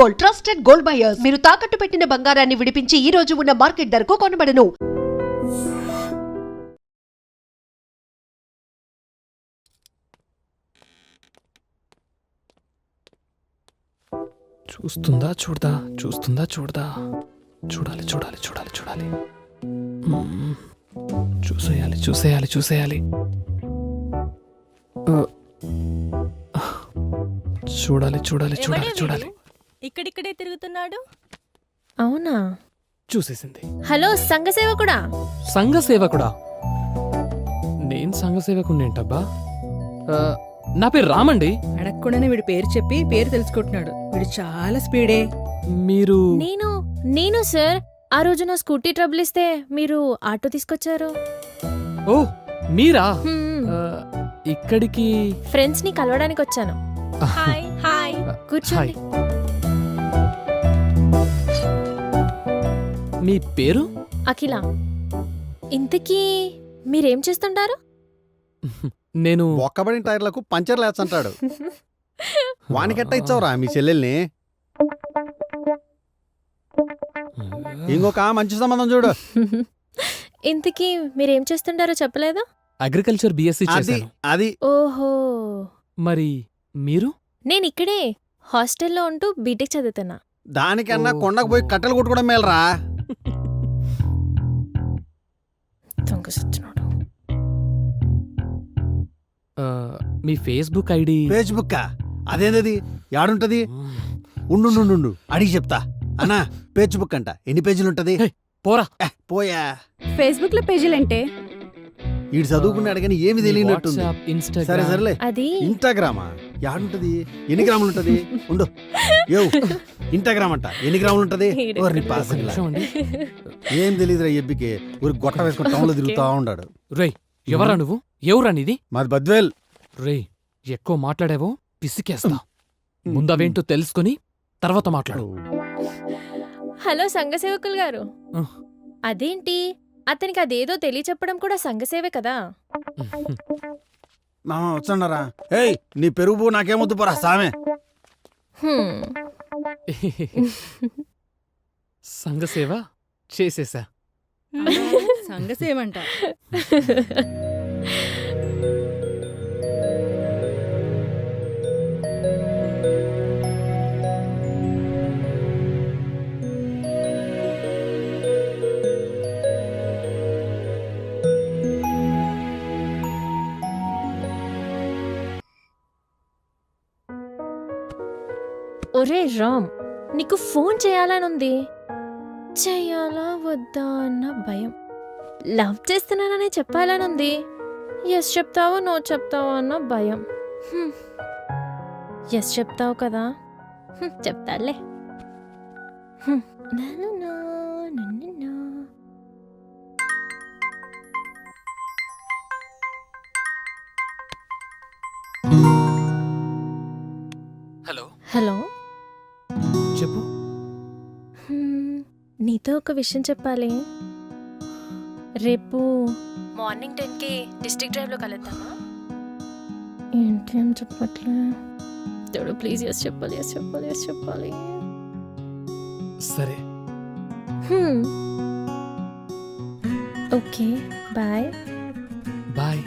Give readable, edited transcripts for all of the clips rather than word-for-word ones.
Gold, trusted gold buyers. మీరు తాకట్టు పెట్టిన బంగారాన్ని విడిపించి ఈ రోజు ఉన్న మార్కెట్ ధరకు కొనబడను. చూస్తుందా చూడదా, చూస్తుందా చూడదా, చూడాలి చూడాలి చూడాలి చూడాలి, చూసేయాలి చూసేయాలి చూసేయాలి, చూడాలి చూడాలి చూడాలి చూడాలి. ఇక్కడిక్కడే తిరుగుతున్నాడు. అవునా? చూసేసింది. హలో సంఘ సేవకుడా. సంఘ సేవకుడా? నేను సంఘ సేవకుడిని ఏంటబ్బా? నా పేరు రామండి. అడగకుండానే వీడి పేరు చెప్పి పేరు తెలుసుకుంటున్నాడు. వీడు చాలా స్పీడే. మీరు? నేను సార్, ఆ రోజు నా స్కూటీ ట్రబుల్ ఇస్తే మీరు ఆటో తీసుకొచ్చారు. ఓ మీరా? ఇక్కడికి ఫ్రెండ్స్ ని కలవడానికి వచ్చాను. Hi hi. కూర్చోండి. మీ పేరు? అఖిల. ఇంతకీ మీరేం చేస్తుంటారు? నేను ఒక్కబడిన టైర్లకు పంచర్లు వేస్తుంటాడు. వానికెట్ట ఇచ్చావురా మీ చెల్లెల్ని? ఇంకొక మంచి సంబంధం చూడు. ఇంతకీ మీరేం చేస్తుంటారో చెప్పలేదా? అగ్రికల్చర్ బిఎస్సి అది చేశాను. అది ఓహో. మరి మీరు? నేను ఇక్కడే హాస్టల్లో ఉంటూ బీటెక్ చదువుతున్నా. దానికన్నా కొండకు పోయి కట్టెలు కొట్టుకోవడం మేలరా. మీ ఫేస్బుక్ ఐడి? ఫేస్బుక్ అదేందది? యాడుంటది? ఉండు అడిగి చెప్తా. అన్నా ఫేస్బుక్ అంట ఎన్ని పేజీలుంటది? పోరా పోయా. ఫేస్బుక్ లో పేజీలంటే ఈడు చదువుకున్నాడు కానీ ఏమి తెలియనట్టుంది. WhatsApp, Instagram. సరే సరేలే. అది ఇన్స్టాగ్రామా? యాడుంటది? ఎన్ని గ్రాములు ఉంటది? ఉండు. యో ఇన్స్టాగ్రామ్ అంట ఎన్ని గ్రాములు ఉంటది? ఒక్క నిమిషం అండి. ఏం తెలియదురా ఎబ్బికి. ఊరికి గొట్ట వేసుకుని టౌన్ లో తిరుగుతా ఉన్నాడు. రేయ్ ఎవరా నువ్వు? ఎవరా నీది? మాది బద్వేల్. రేయ్ ఎక్కువ మాట్లాడావో పిసికేస్తా. ముందవేంటో తెలుసుకుని తర్వాత మాట్లాడు. హలో సంఘ సేవకులు గారు. అదేంటి అతనికి అదేదో తెలియచెప్పడం కూడా సంఘ సేవే కదా. మామ వచ్చన్నారా? ఏయ్ నీ పెరుగు నాకేమొద్దు పోరా సామె. సంఘ సేవ చేసేసా. సంగసేమంట. ఒరే రామ్, నీకు ఫోన్ చేయాలనుంది. చెయ్యాలా వద్దా అన్న భయం. లవ్ చేస్తున్నాననే చెప్పాలనుంది. ఎస్ చెప్తావో నో చెప్తావో అన్న భయం. ఎస్ చెప్తావు కదా, చెప్తాలే. Hello hello. చెప్పు. నీతో ఒక విషయం చెప్పాలి. రేపు మార్నింగ్ 10కి డిస్ట్రిక్ట్ డ్రైవ్లో కలుద్దామా? ఏంటి అని చెప్పట్లే. తోడు ప్లీజ్ ఎస్ చెప్పాలి, ఎస్ చెప్పాలి, ఎస్ చెప్పాలి. సరే. Okay bye. బాయ్.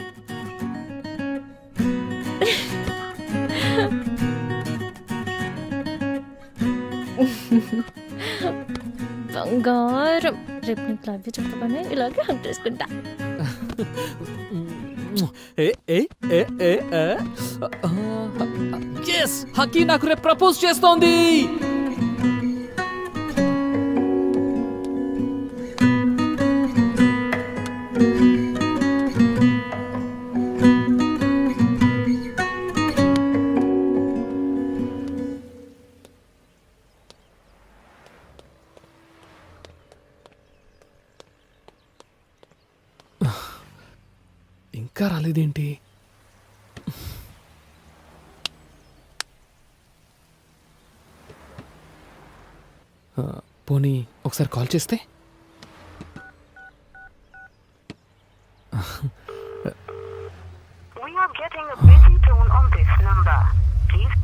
బంగారం. రేపు నీకు లవ్ చెప్పగానే ఇలాగే హక్ చేసుకుంటా. హకీ నాకు రేపు ప్రపోజ్ చేస్తోంది. ఇంకా రాలేదేంటి? పోనీ ఒకసారి కాల్ చేస్తే? We are getting a busy tone on this number. Please.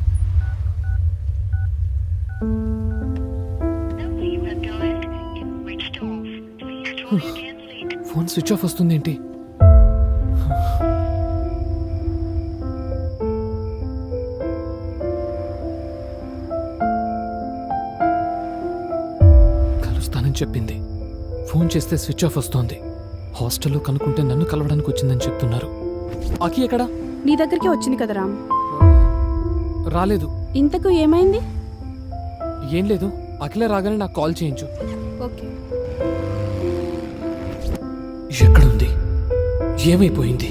Phone switch off వస్తుంది ఏంటి? కలుస్తానని చెప్పింది. ఫోన్ చేస్తే స్విచ్ ఆఫ్ వస్తోంది. హాస్టల్లో కనుక్కుంటే నన్ను కలవడానికి వచ్చిందని చెప్తున్నారు. అకి ఎక్కడా? నీ దగ్గరికి వచ్చింది కదా రామ్. రాలేదు. ఇంతకు ఏమైంది? ఏం లేదు, అఖిల రాగానే నాకు కాల్ చేయించు. ఓకే. ఎక్కడుంది? ఏమైపోయింది?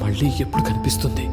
మళ్ళీ ఎప్పుడు కనిపిస్తుంది?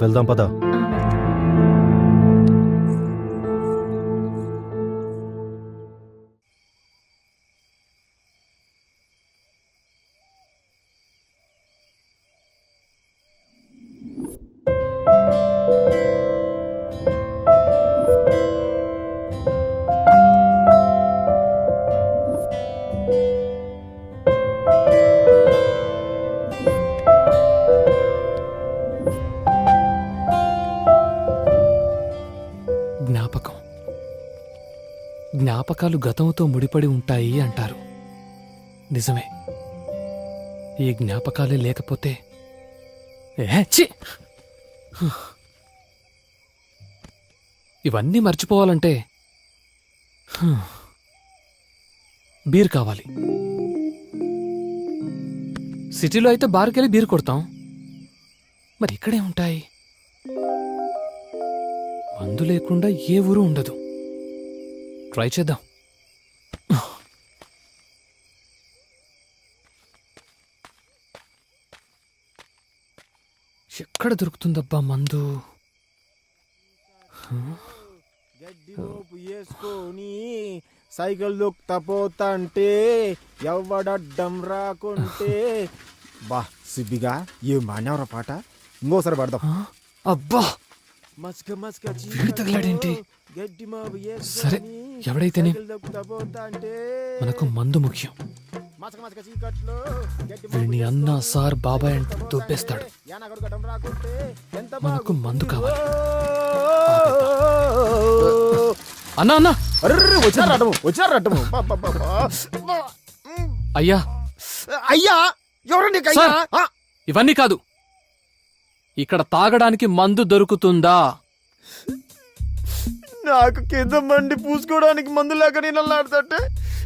వెళ్దాం పద. జ్ఞాపకం. జ్ఞాపకాలు గతంతో ముడిపడి ఉంటాయి అంటారు. నిజమే. ఈ జ్ఞాపకాలే లేకపోతే ఛీ! ఇవన్నీ మర్చిపోవాలంటే బీర్ కావాలి. సిటీలో అయితే బార్కెళ్ళి బీర్ కొడతాం. మరి ఇక్కడే ఉంటాయి. మందు లేకుండా ఏ ఊరు ఉండదు. ట్రై చేద్దాం. ఎక్కడ దొరుకుతుందబ్బా మందు? గడ్డి మోపు వేసుకొని సైకిల్ దొక్కుతా పోతాంటే ఎవడడ్డం రాకుంటే బా సిబ్బిగా ఏ మానవరా పాట ఇంకోసారి పడదాం. అబ్బా, మస్క మస్క వీడు తగలాడేంటి? గడ్డి మోపు సరే, ఎవడైతేనే దొక్కుతా పోతాంటే మనకు మందు ముఖ్యం. మస్క మస్క చీకట్లో గడ్డి వీడిని అన్న సార్ బాబాయ్ అంటే దొబ్బేస్తాడు. యానగొడగడం రాకుంటే ఎంత మనకు మందు కావాలి. అన్నా అన్నా, వచ్చారు రటము అయ్యా అయ్యా ఎవరండి సార్, ఇవన్నీ కాదు. ఇక్కడ తాగడానికి మందు దొరుకుతుందా? నాకు కింద మండి పూసుకోవడానికి మందు లేక నేను అల్లాడుతుంటే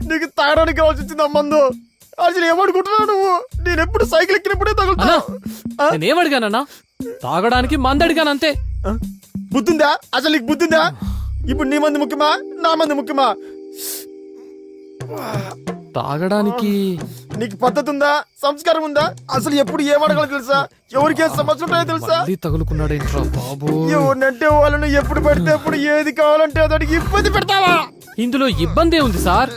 నీకు తాగడానికి కావాల్సి వచ్చింది ఆ మందు. అసలు ఏమనుకుంటున్నావు నువ్వు? నేను ఎప్పుడు సైకిల్ ఎక్కినప్పుడే తగులుతా. నేనేమడిగానన్నా? తాగడానికి మందు అడిగాను అంతే. బుద్ధిందా? అసలు నీకు బుద్ధిందా? ఇప్పుడు నీ మంది ముఖ్యమా నా మంది ముఖ్యమా? తాగడానికి నీకు పద్ధతి ఉందా? సంస్కారం ఉందా? అసలు ఎప్పుడు ఏమడగలో తెలుసా? ఎవరికి ఏ సమస్యలు ఉంటాయో తెలుసా? మళ్ళీ తగులుకున్నాడేంట్రా బాబు? ఎవరినంటే వాళ్ళను ఎప్పుడు పడితే ఎప్పుడు ఏది కావాలంటే అతడికి ఇబ్బంది పెడతావా? ఇందులో ఇబ్బంది ఉంది సార్.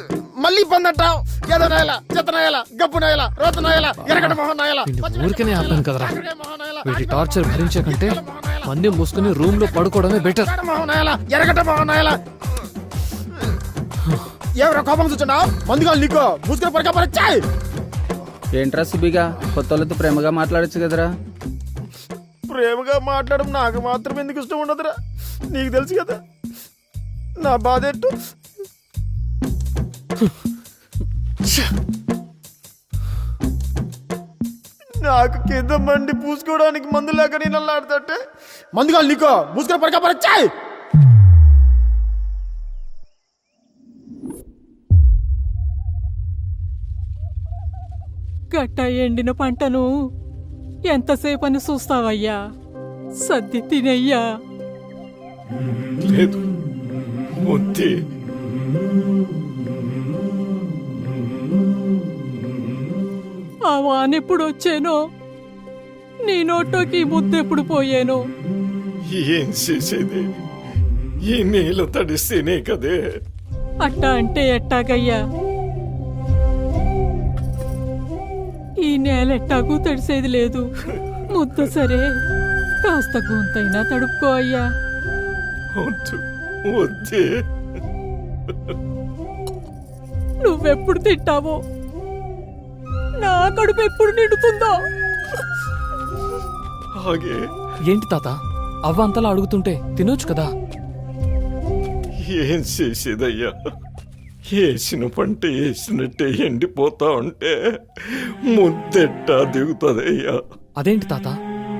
మళ్ళీ ఇబ్బంది అంటావు. ఏదో నాయలా, చెత్త నాయలా, గబ్బు నాయలా, రోత నాయలా, ఎరగడ మొహం నాయలా. వీడిని ఊరికనే ఆపాను కదరా. వీటి టార్చర్ భరించే కంటే అన్ని మూసుకుని రూమ్ లో పడుకోవడమే బెటర్. ఎరగట మొహం నాయలా. ఎవరో కోపం చూచున్నావు? మందుగాలు నీకో మూసుకుని పడకాపరచ్చాయి. ఏంట్రా సుబిగా, కొత్త వాళ్ళతో ప్రేమగా మాట్లాడచ్చు కదరా. ప్రేమగా మాట్లాడడం నాకు మాత్రం ఎందుకు ఇష్టం ఉండదురా? నీకు తెలుసు కదా నా బాధ ఎట్టు. నాకు కింద మండి పూసుకోవడానికి మందు లేక నేను అల్లాడుతుంటే మందుగాలు నీకో మూసుకుని పడకాపరచ్చాయి. గట్ట ఎండిన పంటను ఎంతసేపని చూస్తావయ్యా? సర్ది తినయ్యా. లేదు ముద్దే. ఆ వానెప్పుడు వచ్చేనో, నీ నోట్లోకి ముద్దెప్పుడు పోయేనో. ఏం చేసేది? ఈ నీళ్ళు తడిస్తేనే కదే. అట్టా అంటే ఎట్టాగయ్యా? ఈ నేల ఎట్టాಗೂ తడిసేది లేదు. ముద్ద సరే, కాస్త గొంతైనా తడుపుకో అయ్యా. వద్దు, వద్దే. నువ్వెప్పుడు తింటావో, నా కడుపు ఎప్పుడు నిండుతుందో. ఆగే. ఏంటి తాత అవ్వ అంతలా అడుగుతుంటే తినొచ్చు కదా. ఏం చేసేదయ్యా, వేసిన పంట వేసినట్టే ఎండిపోతా ఉంటే ముద్దెట్టా దిగుతుందయ్యా. అదేంటి తాత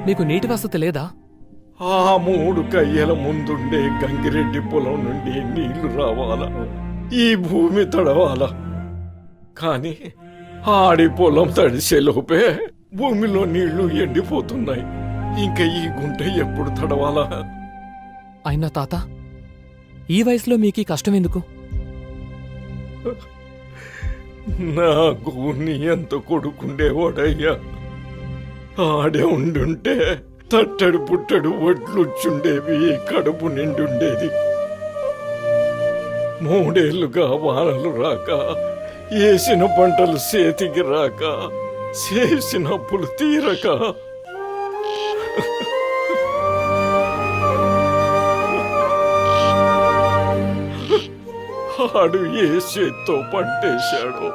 మీకు నీటి వసతి లేదా? ఆ 3 కయ్యల ముందుండే గంగిరెడ్డి పొలం నుండి నీళ్లు రావాలా, ఈ భూమి తడవాలా. కాని ఆడి పొలం తడిసేలోపే భూమిలో నీళ్లు ఎండిపోతున్నాయి. ఇంకా ఈ గుంట ఎప్పుడు తడవాలా? అయినా తాత ఈ వయసులో మీకు ఈ కష్టం ఎందుకు? నాకు నీ ఎంత కొడుకుండేవాడయ్యా. ఆడే ఉండుంటే తట్టడు పుట్టడు వడ్లుచ్చుండేవి, కడుపు నిండుండేది. 3 ఏళ్లుగా వానలు రాక, వేసిన పంటలు చేతికి రాక, చేసిన అప్పులు తీరక, ఆడు ఏ చేత్తో పంటేశాడో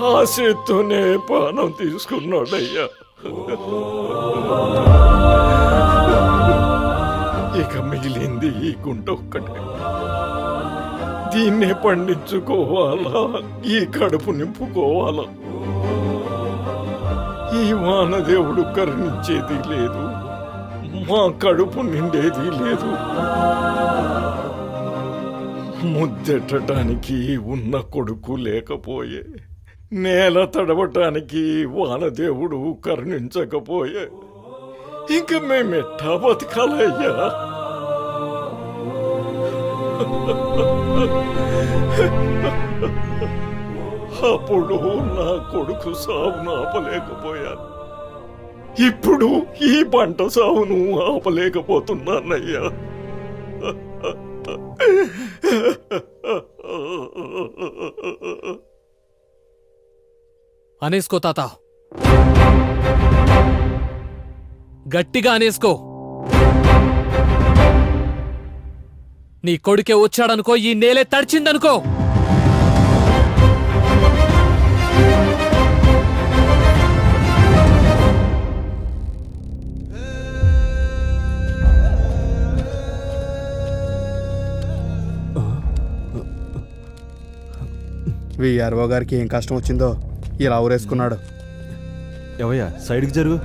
ఆ చేత్తోనే పానం తీసుకున్నాడయ్యా. ఇక మిగిలింది ఈ గుంట ఒక్కటే. దీన్నే పండించుకోవాలా, ఈ కడుపు నింపుకోవాలా. ఈ వానదేవుడు కరుణించేది లేదు, మా కడుపు నిండేది లేదు. ముద్దెట్టడానికి ఉన్న కొడుకు లేకపోయే, నేల తడవటానికి వానదేవుడు కరుణించకపోయే, ఇంక మేమెట్టా బతకాలయ్యా? అప్పుడు నా కొడుకు సావును ఆపలేకపోయాను, ఇప్పుడు ఈ పంట సావును ఆపలేకపోతున్నానయ్యా. అనేసుకో తాత, గట్టిగా అనేసుకో. నీ కొడుకే వచ్చాడనుకో, ఈ నేలే తడిచిందనుకో. విఆర్ఓ గారికి ఏం కష్టం వచ్చిందో ఇలా ఊరేసుకున్నాడు. ఎవయ్యా సైడ్కి జరుగు.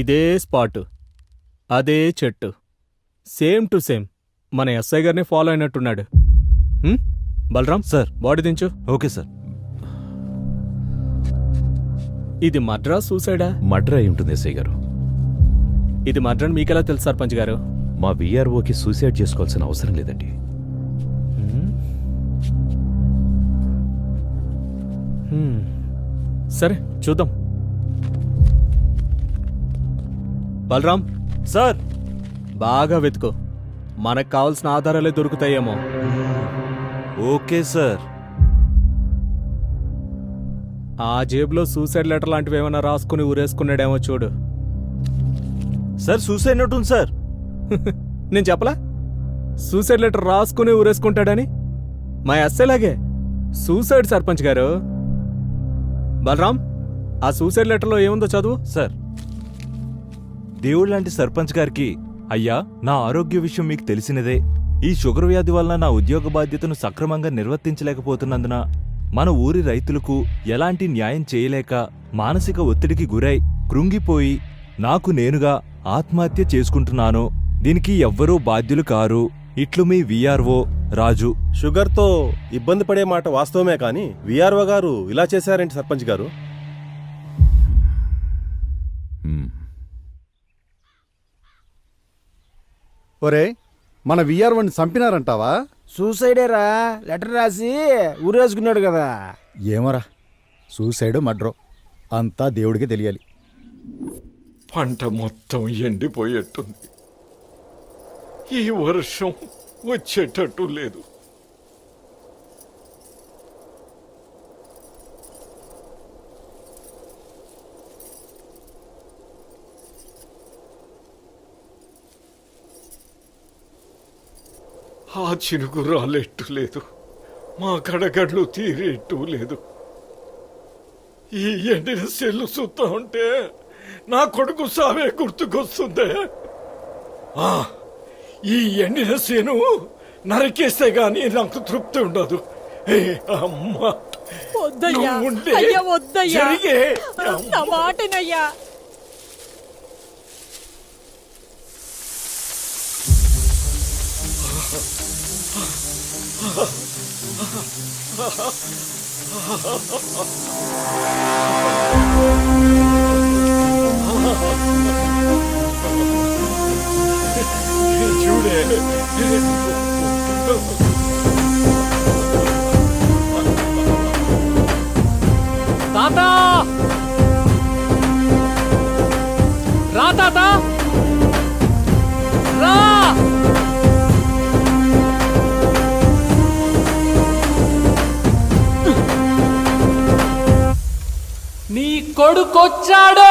ఇదే స్పాటు, అదే చెట్టు, సేమ్ టు సేమ్ మన ఎస్ఐ గారిని ఫాలో అయినట్టున్నాడు. బలరాం సార్. బాడీ దించు. Okay sir. ఇది మర్డరా సూసైడా? మర్డర్ అయి ఉంటుంది ఎస్ఐ గారు. ఇది మర్డర్ అని మీకెలా తెలుసు సర్పంచ్ గారు? మా విఆర్ఓకి సూసైడ్ చేసుకోవాల్సిన అవసరం లేదండి. సరే చూద్దాం. బలరాం సార్. బాగా వెతుకో, మనకు కావాల్సిన ఆధారాలే దొరుకుతాయేమో. Okay sir. ఆ జేబులో సూసైడ్ లెటర్ లాంటివి ఏమైనా రాసుకుని ఊరేసుకున్నాడేమో చూడు. సార్ సూసైడ్ నోట్ ఉంది సార్. నేను చెప్పలా సూసైడ్ లెటర్ రాసుకుని ఊరేసుకుంటాడని? మా ఎస్ఐలాగే సూసైడ్ సర్పంచ్ గారు. బలరాం ఆ సూసైడ్ లెటర్లో ఏముందో చదువు. సార్, దేవుడు లాంటి సర్పంచ్ గారికి, అయ్యా నా ఆరోగ్య విషయం మీకు తెలిసినదే. ఈ షుగర్ వ్యాధి వలన నా ఉద్యోగ బాధ్యతను సక్రమంగా నిర్వర్తించలేకపోతున్నందున మన ఊరి రైతులకు ఎలాంటి న్యాయం చేయలేక మానసిక ఒత్తిడికి గురై కృంగిపోయి నాకు నేనుగా ఆత్మహత్య చేసుకుంటున్నాను. దీనికి ఎవ్వరూ బాధ్యులు కారు. ఇట్లు మీ విఆర్ఓ రాజు. షుగర్తో ఇబ్బంది పడే మాట వాస్తవమే కానీ విఆర్ఓ గారు ఇలా చేశారేంటి సర్పంచ్ గారు? ఒరే, మన విఆర్ఓని చంపినారంటావా? సూసైడేరా, లెటర్ రాసి ఊరేసుకున్నాడు కదా. ఏమోరా, సూసైడ్ మడ్రో అంతా దేవుడికి తెలియాలి. పంట మొత్తం ఎండిపోయేట్టుంది. ఈ వర్షం వచ్చేటట్టు లేదు. ఆ చినుకు రాలేట్టు లేదు, మా కడగడ్లు తీరేట్టు లేదు. ఈ ఎండిన సెల్లు చూస్తా ఉంటే నా కొడుకు సావే గుర్తుకొస్తుందే. ఈ ఎండిన సేను నరికేస్తే గాని నాకు తృప్తి ఉండదు. అమ్మా వద్దయ్యా, నువ్వుంటే అయ్యా వద్దయ్యా, జరిగే నా మాటనయ్యా. చూడే తాత రా, తాత రా. నీ కొడుకొచ్చాడు.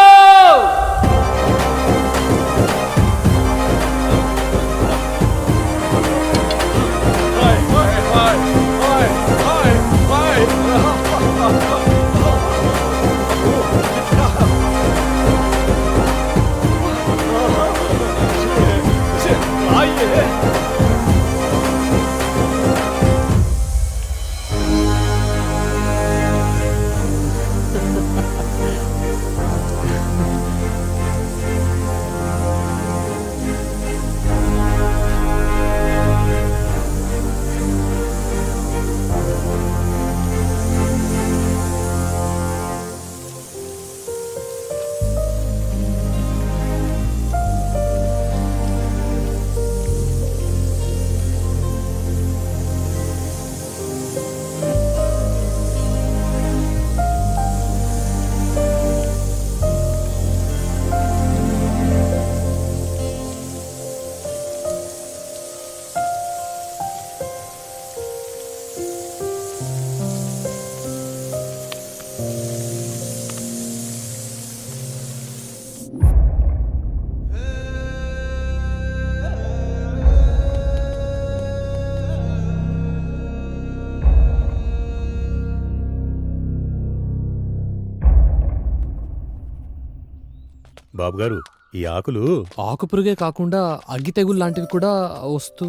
బాబుగారు, ఈ ఆకులు ఆకుపురుగే కాకుండా అగ్గి తెగులు లాంటివి కూడా వస్తూ.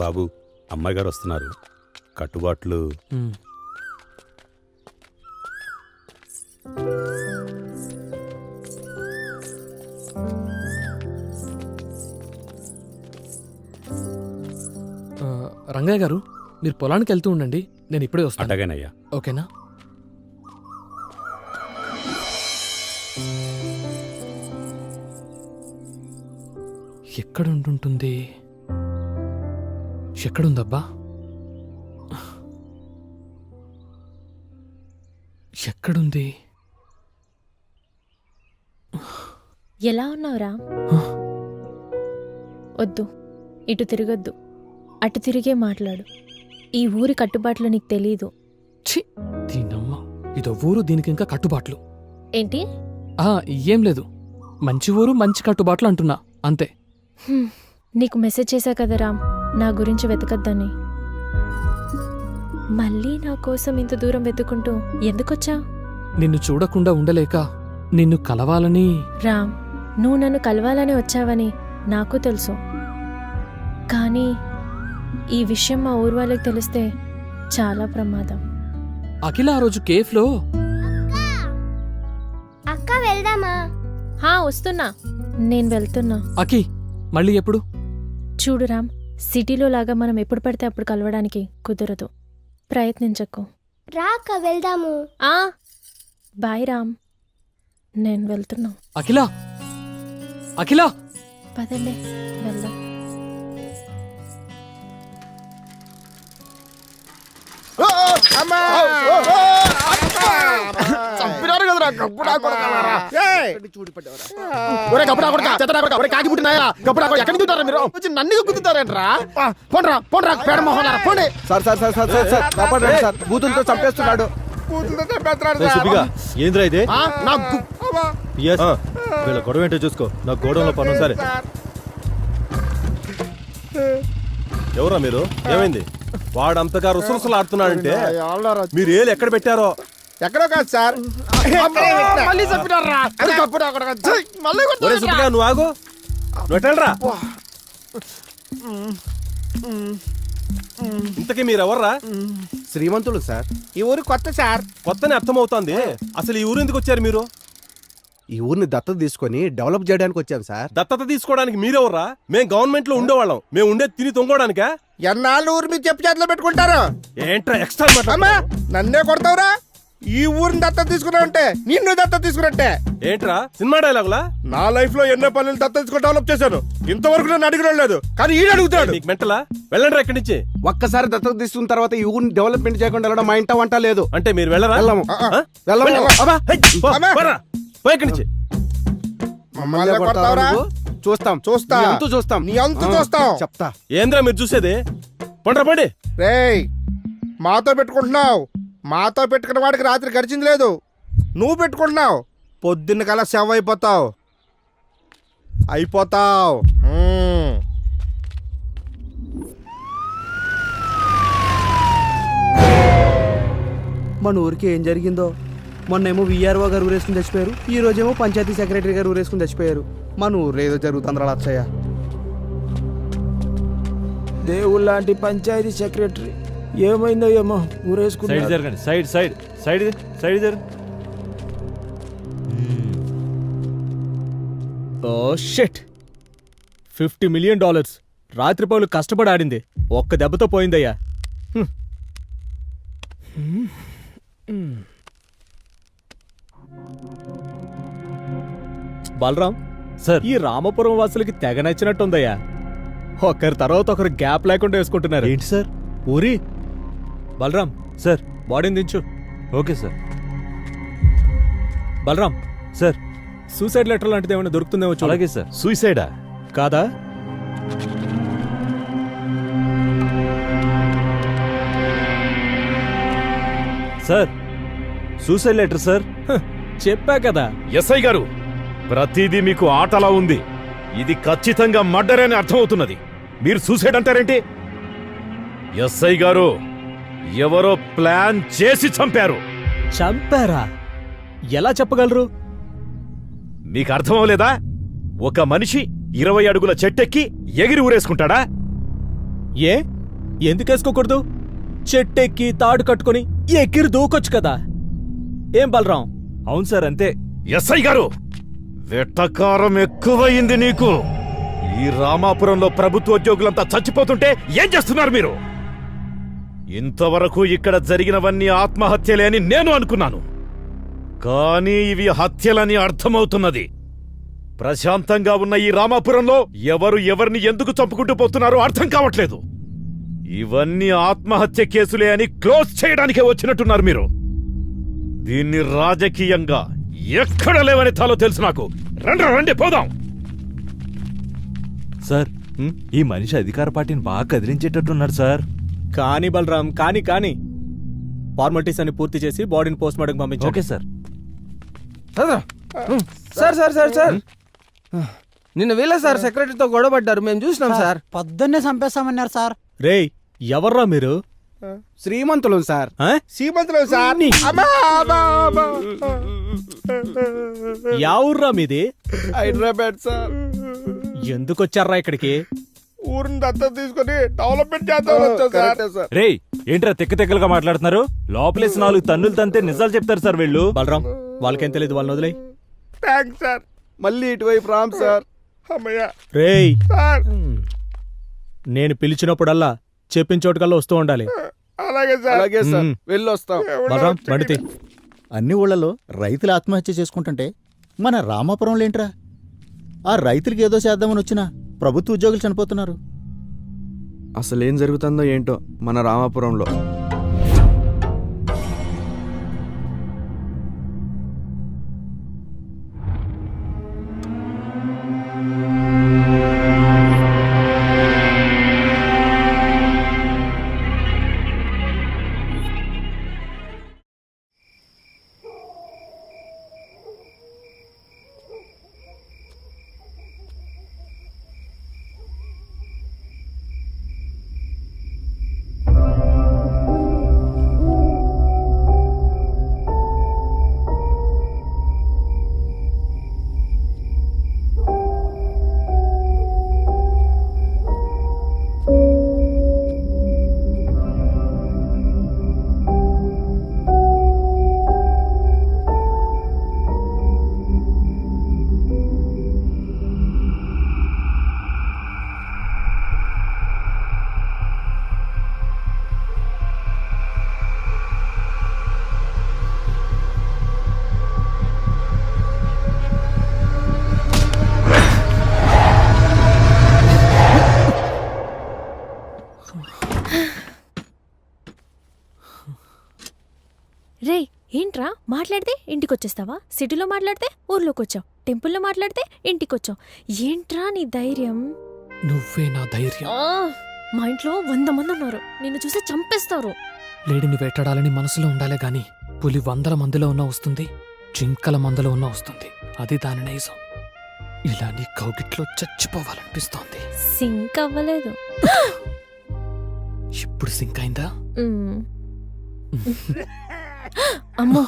బాబు, అమ్మాయి గారు వస్తున్నారు. కట్టుబాట్లు. ఉమ్. రంగయ్య గారు, మీరు పొలానికి వెళ్తూ ఉండండి, నేను ఇప్పుడే వస్తాను. అటగానయ్యా. ఓకేనా? ఎక్కడుంటుంది? ఎక్కడుందబ్బా? ఎక్కడుంది? ఎలా ఉన్నావురా? వద్దు, ఇటు తిరగొద్దు, అటు తిరిగే మాట్లాడు. ఈ ఊరి కట్టుబాట్లు నీకు తెలీదు. ఛీ, దీనమ్మ, ఇదో ఊరు, దీనికి ఇంకా కట్టుబాట్లు. ఏంటి? ఏం లేదు, మంచి ఊరు మంచి కట్టుబాట్లు అంటున్నా, అంతే. నీకు మెసేజ్ చేశా కదా రామ్, నా గురించి వెతకద్దని. మళ్ళీ నా కోసం ఇంత దూరం వెతుకుంటూ ఎందుకొచ్చా? నిన్ను చూడకుండా ఉండలేక నిన్ను కలవాలని. రామ్, నువ్వు నన్ను కలవాలని వచ్చావని నాకు తెలుసు, కానీ ఈ విషయం మా ఊరు వాళ్ళకి తెలిస్తే చాలా ప్రమాదం. అఖిల ఆ రోజు కేఫ్లో. అక్క వెళ్దామా? వస్తున్నా, నేను వెళ్తున్నా. అఖి, మళ్ళీ ఎప్పుడు? చూడు రామ్, సిటీలో లాగా మనం ఎప్పుడు పడితే అప్పుడు కలవడానికి కుదరదు, ప్రయత్నించకు. రా అక్క వెళ్దాము. బాయ్ రామ్, నేను వెళ్తున్నా. అఖిల, అఖిల, పదండి వెళ్దాం. చంపినారు కదరా గప్పుడు కొడతారా ఒరే గప్పుడు కొడతా చెత్తరా కొడతా ఒరే కాకి పుట్టినాయా గప్పుడు ఎక్కడి నుంచి ఉంటారా మీరు వచ్చి నన్ను గుద్దుతారేంట్రా పోండ్రా పేడ మొహలారా పోండి sir sir sir sir sir sir కాపాడండి సార్ బూతులతో చంపేస్తున్నాడు. సుబ్బిగా ఏంద్రా ఇదే నాకు వీళ్ళ గొడవ ఏంటో చూసుకో. నాకు గోడంలో పను సరే. ఎవరా మీరు? ఏమైంది? వాడంతగా రుసరుసలు ఆడుతున్నాడంటే మీరు ఏలు ఎక్కడ పెట్టారో. ఎక్కడో కాదు సార్ మళ్ళీ చంపినారా మళ్ళీ ఒరే సుబ్బిగా నువ్వు ఆగు, నువ్వు ఎట్టరా. ఇంతకీ మీరెవర్రా? శ్రీమంతులు సార్. ఈ ఊరు కొత్త సార్. కొత్తనే అర్థమవుతోంది. అసలు ఈ ఊరు ఎందుకు వచ్చారు మీరు? ఈ ఊరిని దత్తత తీసుకొని డెవలప్ చేయడానికి వచ్చాం సార్. దత్తత తీసుకోవడానికి మీరెవర్రా? మేం గవర్నమెంట్ లో ఉండేవాళ్ళం. మేము ఉండే తిని తొంగోడానికా? ఎన్నాళ్ళు ఊరు మీకు చెప్పు చేతిలో పెట్టుకుంటారు. ఏంట్రా ఎక్స్ట్రా అమ్మా నన్నే కొడతావురా? ఈ ఊరిని దత్తత తీసుకున్నావంటే నిన్ను దత్తత తీసుకున్నట్టే. ఏంట్రా సినిమా డైలాగులా? నా లైఫ్ లో ఎన్నో పనులు దత్తత తీసుకుని డెవలప్ చేశాను. ఇంతవరకు నన్ను అడిగిన లేదు, కానీ ఈడు అడుగుతాడు. నీకు మెంటలా? వెళ్ళండి ఇక్కడి నుంచి. ఒక్కసారి దత్తత తీసుకున్న తర్వాత ఈ ఊరిని డెవలప్మెంట్ చేయకుండా వెళ్ళడం మా ఇంట వంట లేదు. అంటే మీరు వెళ్ళరా? వెళ్ళము. ఆ? వెళ్ళము. అబ్బా, హై, పో, అమ్మా. పోరా. పో ఇక్కడి నుంచి. మమ్మల్ని కొడతావురా? చూస్తాం చూస్తా. నీ అంతు చూస్తాం. నీ అంతు చూస్తాం. చెప్తా. ఏంద్రా మీరు చూసేది? పండ్రా పండి. రేయ్ మాతో పెట్టుకుంటున్నావు. మాతో పెట్టుకున్న వాడికి రాత్రి గడిచింది లేదు. నువ్వు పెట్టుకుంటున్నావు, పొద్దున్న కల్లా సెవ్ అయిపోతావు. మన ఊరికి ఏం జరిగిందో. మొన్నేమో విఆర్ఓ గారు ఊరేసుకుని చచ్చిపోయారు. ఈ రోజేమో పంచాయతీ సెక్రటరీ గారు ఊరేసుకుని చచ్చిపోయారు. మన ఊర్లో ఏదో జరుగుతుందిరా అచ్చయ్య. దేవుళ్ళంటి పంచాయతీ సెక్రటరీ ఏమైందో ఏమో ఊరేసుకుని సైడ్ జరగండి. సైడ్ సైడ్ సైడ్ సైడ్ జరగండి. Oh shit. $50 మిలియన్ రాత్రిపౌలు కష్టపడి ఆడింది ఒక్క దెబ్బతో పోయిందయ్యా. బలరాం సార్ ఈ రామపురం వాసులకి తెగ నచ్చినట్టుందయ్యా. ఒకరి తర్వాత ఒకరు గ్యాప్ లేకుండా వేసుకుంటున్నారు. ఏంటి సార్? ఊరి బలరాం సార్ బాడీని దించు. Okay sir. Balaram sir suicide letter లాంటిది ఏమైనా దొరుకుతుందేమో చూడు. అలాగే సార్. సూసైడా? కాదా? Sir suicide letter sir. చెప్పా కదా. ఎస్ఐ గారు, ప్రతిదీ మీకు ఆటలా ఉంది. ఇది ఖచ్చితంగా మర్డర్ అని అర్థమవుతున్నది. మీరు సూసైడ్ అంటారేంటి? ఎస్ఐ గారు, ఎవరో ప్లాన్ చేసి చంపారు. చంపారా? ఎలా చెప్పగలరు? మీకు అర్థమవలేదా? ఒక మనిషి 20 అడుగుల చెట్టెక్కి ఎగిరి ఊరేసుకుంటాడా? ఏ ఎందుకేసుకోకూడదు? చెట్టెక్కి తాడు కట్టుకుని ఎగిరి దూకొచ్చు కదా. ఏం బలరాం? అవును సార్ అంతే. ఎస్ఐ గారు, వెట్టకారం ఎక్కువయింది నీకు. ఈ రామాపురంలో ప్రభుత్వ ఉద్యోగులంతా చచ్చిపోతుంటే ఏం చేస్తున్నారు మీరు? ఇంతవరకు ఇక్కడ జరిగినవన్నీ ఆత్మహత్యలే అని నేను అనుకున్నాను, కానీ ఇవి హత్యలని అర్థమవుతున్నది. ప్రశాంతంగా ఉన్న ఈ రామాపురంలో ఎవరు ఎవరిని ఎందుకు చంపుకుంటూ పోతున్నారో అర్థం కావట్లేదు. ఇవన్నీ ఆత్మహత్య కేసులే అని క్లోజ్ చేయడానికే వచ్చినట్టున్నారు మీరు. దీన్ని రాజకీయంగా ఎక్కడ లేవని తాలో తెలుసు నాకు. రండి పోదాం. సార్ ఈ మనిషి అధికార పార్టీని బాగా కదిలించేటట్టున్నాడు సార్. కానీ బలరాం, కానీ ఫార్మాలిటీస్ అన్ని పూర్తి చేసి బాడీని పోస్ట్ మార్టం పంపించండి. Okay sir. సార్ నిన్న వీళ్ళ సార్ సెక్రటరీతో గొడవ పడ్డారు, మేము చూసినాం సార్. పొద్దున్నే చంపేస్తామన్నారు సార్. రేయ్ ఎవర్రా మీరు? శ్రీమంతులు సార్. ఆ? సీమంతులు సార్. యా ఊర్రా మీది? హైదరాబాద్ సార్. ఎందుకొచ్చారా ఇక్కడికి? ఊరిని దత్తత తీసుకొని డెవలప్మెంట్ చేద్దాం వచ్చాం సార్. రేయ్ ఏంట్రా తెక్కగా మాట్లాడుతున్నారు? లోపలేసి 4 తన్నులు తంతే నిజాలు చెప్తారు సార్ వీళ్ళు. బలరాం వాళ్ళకేం తెలియదు, వాళ్ళని వదిలే. Thanks sir. మళ్ళీ ఇటువైపు రామ్ సార్. అమ్మయ్య రేయ్ సార్. నేను పిలిచినప్పుడల్లా చెప్పిన చోటుకల్లా వస్తూ ఉండాలి. అలాగే సార్. అలాగే సార్, వెళ్ళొస్తాం. బలరాం బండితే. అన్ని ఊళ్ళలో రైతులు ఆత్మహత్య చేసుకుంటుంటే మన రామాపురంలో ఏంట్రా? ఆ రైతులకి ఏదో చేద్దామని వచ్చినా ప్రభుత్వ ఉద్యోగులు చనిపోతున్నారు. అసలేం జరుగుతుందో ఏంటో మన రామాపురంలో. రే ఏంట్రా మాట్లాడితే ఇంటికొచ్చేస్తావా? సిటీలో మాట్లాడితే ఊర్లోకి వచ్చావు, టెంపుల్లో మాట్లాడితే ఇంటికొచ్చావు. ఏంట్రా నీ ధైర్యం? నువ్వే నా ధైర్యం. ఆ, మా ఇంట్లో 100 మంది ఉన్నారు, నిన్ను చూసి చంపేస్తారు. లేడిని వేటాడాలని మనసులో ఉండాలే గాని పులి 100 మందిలో ఉన్నా వస్తుంది, జింకల మందలో ఉన్నా వస్తుంది. అది దాని నైజం. ఇలా నీ కౌగిట్లో చచ్చిపోవాలనిపిస్తోంది. సింక్ అవ్వలేదు. ఇప్పుడు సింక్ అయిందా? మ్మ్. అమ్మో,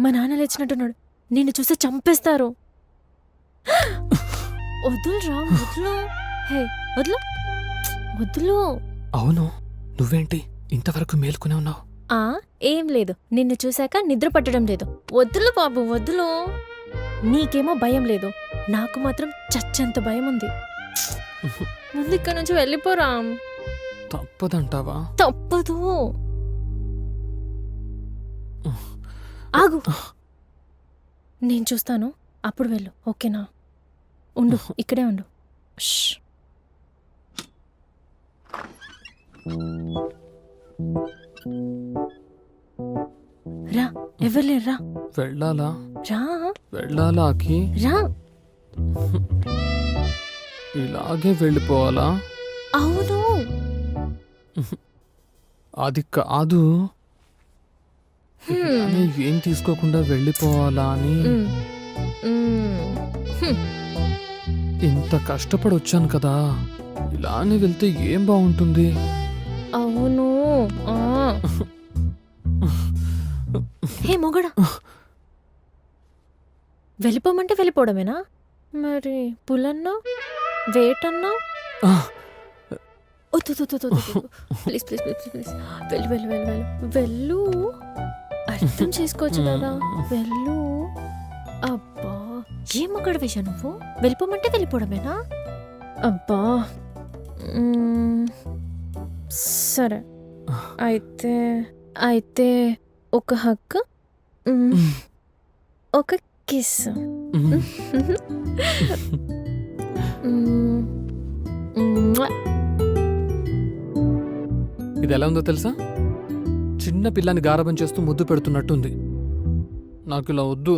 మా నాన్న లేచినట్టున్నాడు, నిన్ను చూస్తే చంపేస్తారు. వదులురా, వదులు. హే వదులు, వదులు. అవును, నువ్వేంటి ఇంతవరకు మేలుకునే ఉన్నావు? ఆ ఏం లేదు, నిన్ను చూశాక నిద్ర పట్టడం లేదు. వద్దులు బాబు, వద్దులు. నీకేమో భయం లేదు, నాకు మాత్రం చచ్చెంత భయం ఉంది. ముందు ఇక్కడ నుంచి వెళ్ళిపోరా. తప్పదంటావా? తప్పదు. ఆగు, నేను చూస్తాను, అప్పుడు వెళ్ళు. ఓకేనా? ఉండు, ఇక్కడే ఉండు. ష్. రా, ఎవరు లేరు, రా. వెళ్ళాలా? రా వెళ్ళాలా అఖి? రా. ఇలాగే వెళ్ళిపోవాలా? అవును. అది కాదు, ఇలానే ఏం తీసుకోకుండా వెళ్ళిపోవాలా అని. ఇంత కష్టపడి వచ్చాను కదా, ఇలానే వెళ్తే ఏం బాగుంటుంది? అవును. హే మొగడా, వెళ్ళిపోమంటే వెళ్ళిపోవడమేనా? మరి పులన్నా వేటన్నా? ప్లీజ్ ప్లీజ్ ప్లీజ్ ప్లీజ్ వెళ్ళు వెళ్ళు వెళ్ళు వెళ్ళు వెళ్ళు. అర్థం చేసుకోవచ్చు కదా, వెళ్ళు. అబ్బా, ఏం మొగడ వేశా నువ్వు? వెళ్ళిపోమంటే వెళ్ళిపోవడమేనా? అబ్బా, సరే అయితే అయితే ఒక హక్, ఒక కిస్. ఇది ఎలా ఉందో తెలుసా? చిన్న పిల్లని గారబం చేస్తూ ముద్దు పెడుతున్నట్టుంది. నాకు ఇలా వద్దు.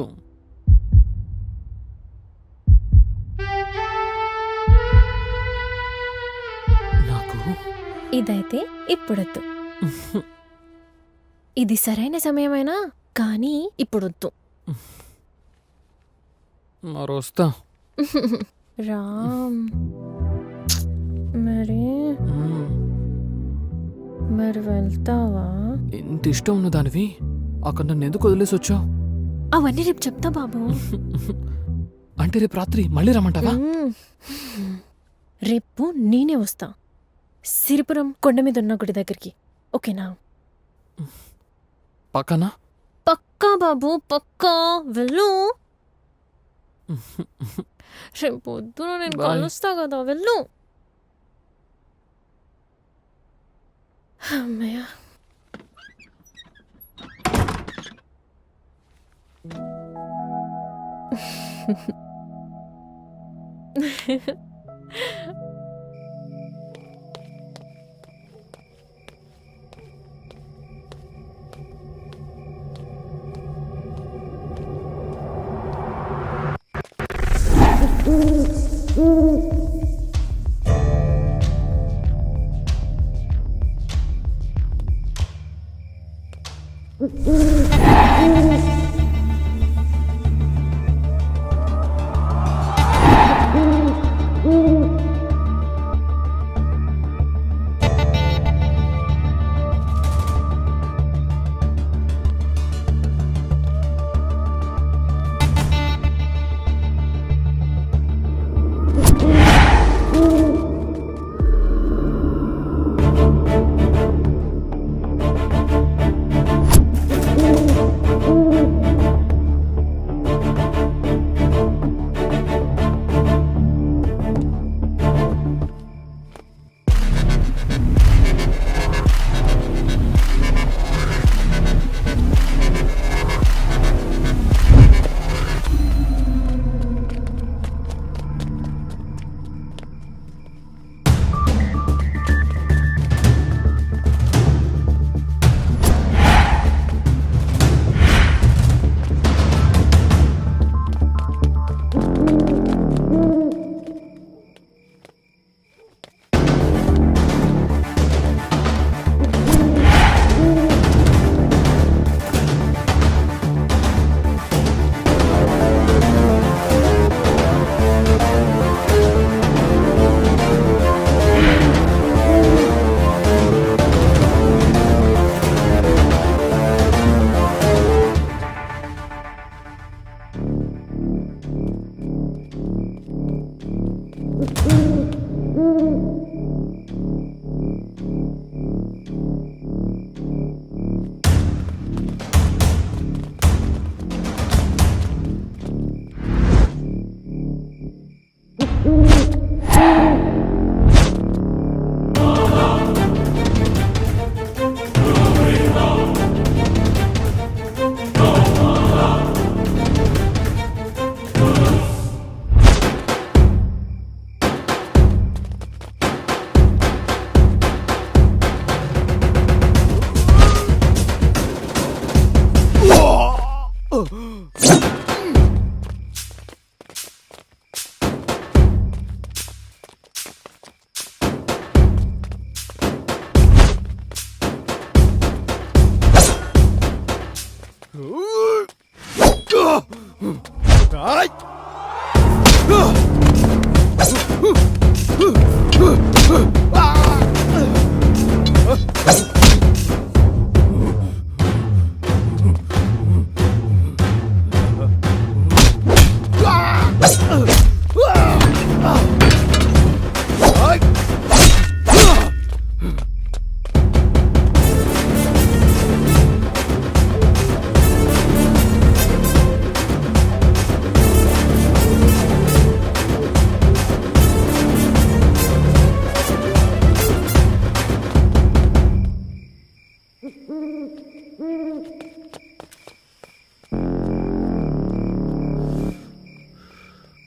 నాకు ఇదైతే ఇప్పుడొద్దు. ఇది సరైన సమయమైనా కానీ ఇప్పుడొద్దు. మరొస్తా. రామ్, మరి మరి వెళ్తావా? ఇంత ఇష్టం ఉన్న దానివి అక్కడ నన్ను ఎందుకు వదిలేసి వచ్చావు? అవన్నీ రేపు చెప్తా బాబు. అంటే రేపు రాత్రి మళ్ళీ రమ్మంటావా? రేపు నేనే వస్తా, సిరిపురం కొండ మీద ఉన్న గుడి దగ్గరికి. ఓకేనా? పక్కనా? పక్కా బాబు, పక్కా. వెళ్ళు. రేపు పొద్దున నేను కలుస్తా కదా, వెళ్ళు. అమ్మయ్య.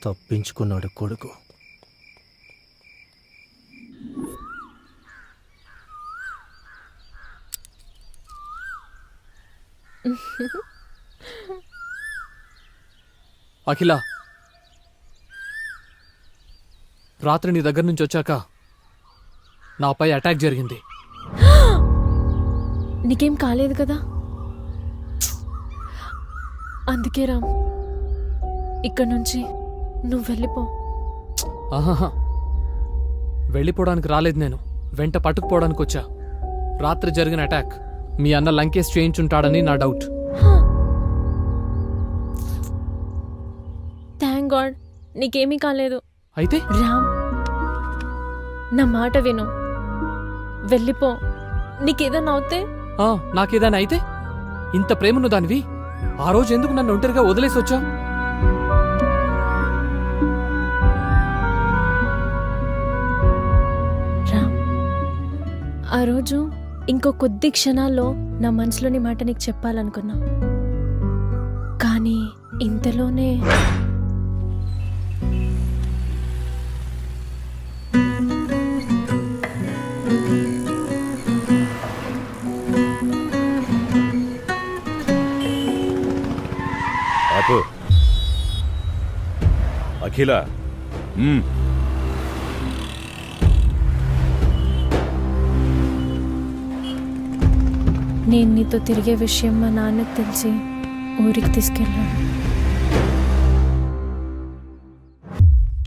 తప్పించుకున్నాడు కొడుకు. అఖిల, రాత్రి నీ దగ్గర నుంచి వచ్చాక నాపై అటాక్ జరిగింది. నీకేం కాలేదు కదా? అందుకే రామ్, ఇక్కడ నుంచి నువ్వు వెళ్ళిపో. ఆహాహా, వెళ్ళిపోవడానికి రాలేదు నేను, వెంట పట్టుకుపోవడానికి వచ్చా. రాత్రి జరిగిన అటాక్ మీ అన్న లంకేష్ చేయించుంటాడని నా డౌట్. థ్యాంక్ గాడ్ నీకేమీ కాలేదు. అయితే రామ్, నా మాట విను, వెళ్ళిపో. నీకేదన్నా అవుతే? నాకేదాని అయితే? ఇంత ప్రేమను దానివి ఆ రోజు ఎందుకు నన్ను ఒంటరిగా వదిలేసి వచ్చావు? రామ్, ఆ రోజు ఇంకో కొద్ది క్షణాల్లో నా మనసులోని మాట నీకు చెప్పాలనుకున్నా, కానీ ఇంతలోనే అఖిల, నేను నీతో తిరిగే విషయం మా నాన్నకు తెలిసి ఊరికి తీసుకెళ్ళాను.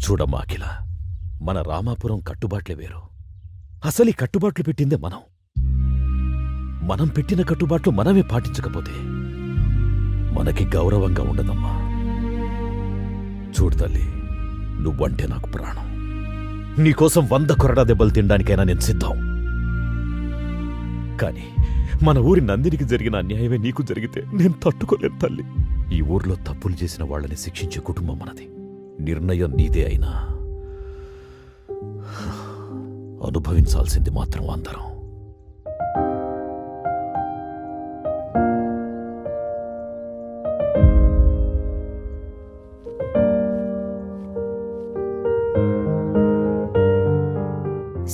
చూడమ్మా అఖిల, మన రామాపురం కట్టుబాట్లే వేరు. అసలు ఈ కట్టుబాట్లు పెట్టిందే మనం. మనం పెట్టిన కట్టుబాట్లు మనమే పాటించకపోతే మనకి గౌరవంగా ఉండదమ్మా. చూడు తల్లి, నువ్వంటే నాకు ప్రాణం. నీకోసం 100 కొరడా దెబ్బలు తినడానికైనా నేను సిద్ధం. కానీ మన ఊరి నందినికి జరిగిన అన్యాయమే నీకు జరిగితే నేను తట్టుకోలేను తల్లి. ఈ ఊర్లో తప్పులు చేసిన వాళ్ళని శిక్షించే కుటుంబం మనది. నిర్ణయం నీదే అయినా అనుభవించాల్సింది మాత్రం అందరం.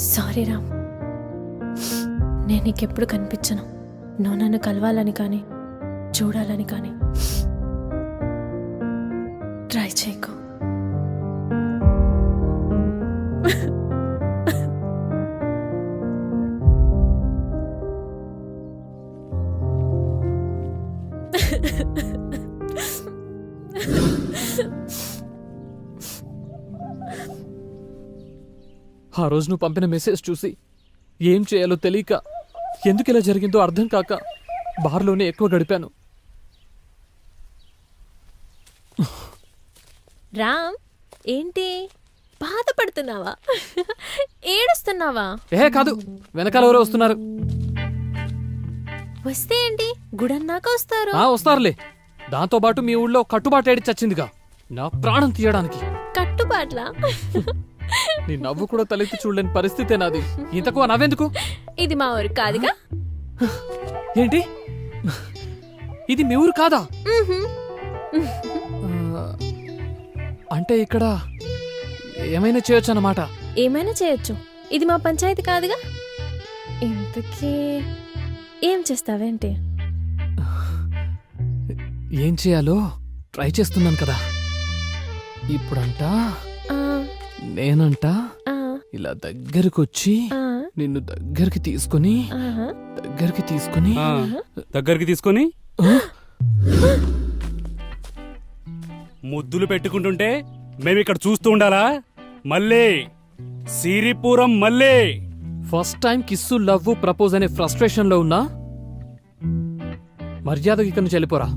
సారీ రామ్, నేను నీకెప్పుడు కనిపించను. నువ్వు నన్ను కలవాలని కానీ చూడాలని కానీ ట్రై చేయకు. ఆ రోజు నువ్వు పంపిన మెసేజ్ చూసి ఏం చేయాలో తెలియక, ఎందుకు ఇలా జరిగిందో అర్థం కాక బార్లోనే ఎక్కువ గడిపాను. రామ్, ఏంటి బాధపడుతున్నావా? ఏడుస్తున్నావా? కాదు, వెనకాల ఎవరో వస్తున్నారు. వస్తే ఏంటి, గుడన్నాక వస్తారు. వస్తారులే. దాంతో పాటు మీ ఊళ్ళో కట్టుబాటు ఏడి చచ్చిందిగా, నా ప్రాణం తీయడానికి. కట్టుబాట్లా? నీ నవ్వు కూడా తలెత్తి చూడలేని పరిస్థితే నాది. ఇంతకు నవ్వెందుకు? ఇది మా ఊరు కాదుగా. ఏంటి, ఇది మీ ఊరు కాదా? అంటే ఇక్కడ ఏమైనా చేయొచ్చు అన్నమాట. ఏమైనా చేయొచ్చు, ఇది మా పంచాయతీ కాదుగా. ఇంతకీ ఏం చేస్తావేంటి? ఏం చేయాలో ట్రై చేస్తున్నాను కదా. ఇప్పుడంట నేనంట ఇలా దగ్గరకొచ్చి నిన్ను దగ్గరికి తీసుకొని ముద్దులు పెట్టుకుంటుంటే మేమిక్కడ చూస్తూ ఉండాలా? మళ్ళీ సిరిపురం మళ్ళీ first time kiss love propose అనే ఫ్రస్ట్రేషన్లో ఉన్నా మర్యాదకి ఇక్కడి నుంచి వెళ్ళిపోరా.